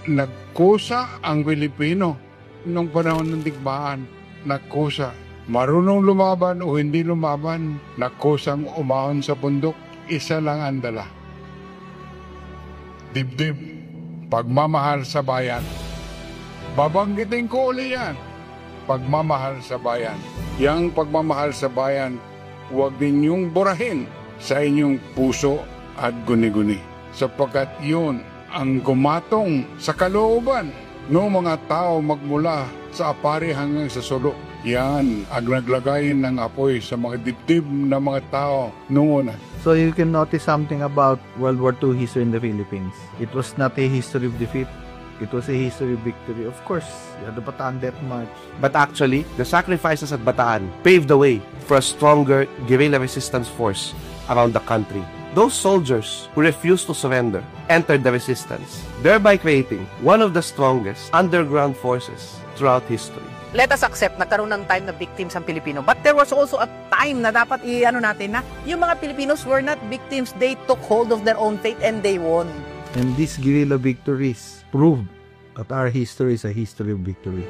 Nagkusa ang Pilipino nung panahon ng digmaan. Nagkusa. Marunong lumaban o hindi lumaban, nagkusang umahon sa bundok, isa lang ang dala. Dibdib, pagmamahal sa bayan. Babanggitin ko uli yan. Pagmamahal sa bayan. Yang pagmamahal sa bayan, huwag ninyong burahin sa inyong puso at guni-guni. Sapagkat yun ang gumatong sa kalooban ng mga tao magmula sa apari hanggang sa sulok. Yan ang naglagay ng apoy sa mga dibdib ng mga tao noon. So you can notice something about World War II history in the Philippines. It was not a history of defeat. It was a history of victory. Of course, the Bataan Death March. But actually, the sacrifices at Bataan paved the way for a stronger guerrilla resistance force around the country. Those soldiers who refused to surrender entered the resistance, thereby creating one of the strongest underground forces throughout history. Let us accept nagkaroon ng time na victims ang Pilipino. But there was also a time na dapat natin na yung mga Filipinos were not victims. They took hold of their own fate and they won. And these guerrilla victories proved that our history is a history of victory.